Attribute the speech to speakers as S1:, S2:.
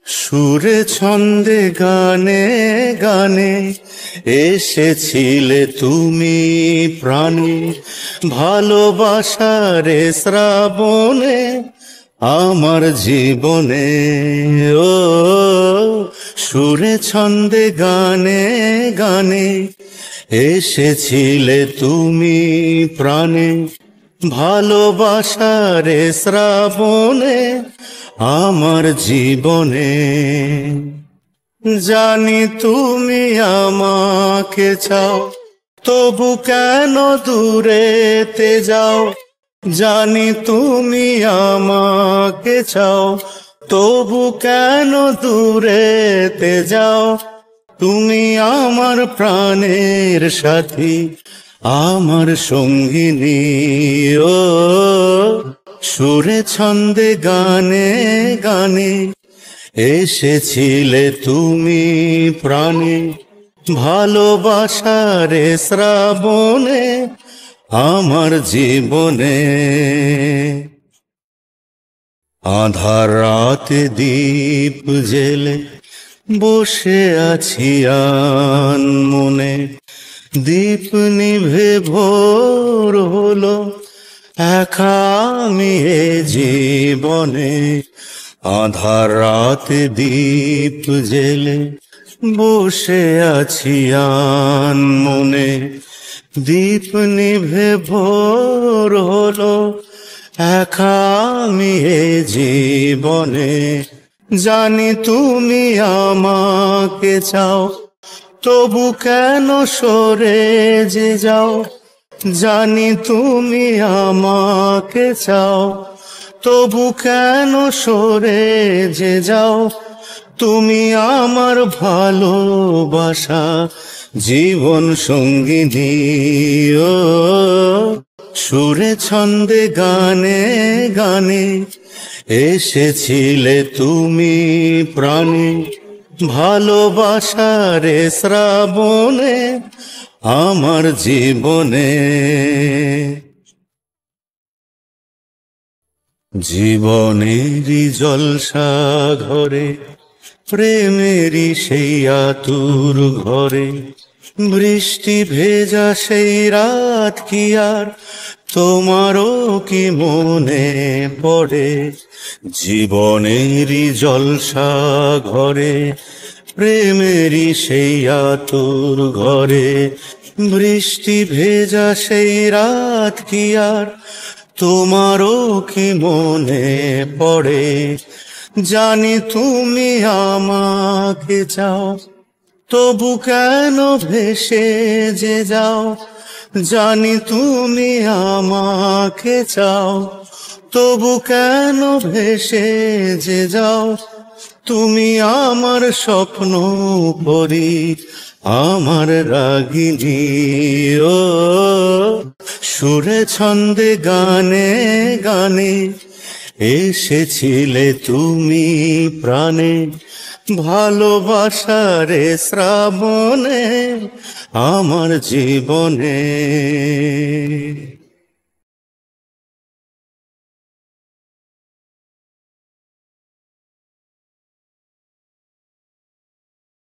S1: সুরে ছন্দে গানে গানে এসেছিলে তুমি প্রাণে, ভালোবাসারে শ্রাবণে আমার জীবনে। ও সুরে ছন্দে গানে গানে এসেছিলে তুমি প্রাণে, ভালোবাসারে শ্রাবণে আমার জীবনে। জানি তুমি আমাকে চাও, তবু কেন দূরেতে যাও? জানি তুমি আমাকে চাও, তবু কেন দূরেতে যাও? তুমি আমার প্রাণের সাথী, আমার সঙ্গিনী। ও সুরে ছন্দে গানে গানে এসেছিলে তুমি প্রাণে, ভালোবাসারে শ্রাবণে আমার জীবনে। আঁধার রাতে দীপ জেলে বসে আছি আনমনে, দীপ নিভে ভোর হলো একা আমি এ জীবনে। আঁধার রাতে দীপ জেলে বসে আছি আনমনে, দীপ নিভে ভোর হলো একা আমি এ জীবনে। জানি তুমি আমাকে চাও, তবু কেন সরে যে যাও? জানি তুমি আমাকে চাও, তবু কেন সরে যে যাও? তুমি আমার ভালোবাসা জীবন সঙ্গিনী। ও সুরে ছন্দে গানে গানে এসেছিলে তুমি প্রাণে, ভালোবাসারে শ্রাবণে আমার জীবনে। জীবনেরই জলসা ঘরে, প্রেমেরই সেই আতুর ঘরে, বৃষ্টি ভেজা সেই রাত কি আর তোমারও কি মনে পড়ে? জীবনেরই জলসা ঘরে, প্রেমেরই সেই আতুর ঘরে, বৃষ্টি ভেজা সেই রাত কি আর তোমারও কি মনে পড়ে? জানি তুমি আমাকে চাও, তবু কেন ভেসে যে যাও? জানি তুমি আমাকে চাও, তবু কেন ভেসে যে যাও? তুমি আমার স্বপ্ন পরি, আমার রাগিনী। ও সুরে ছন্দে গানে গানে এসেছিলে তুমি প্রাণে, ভালোবাসারে শ্রাবণে আমার জীবনে।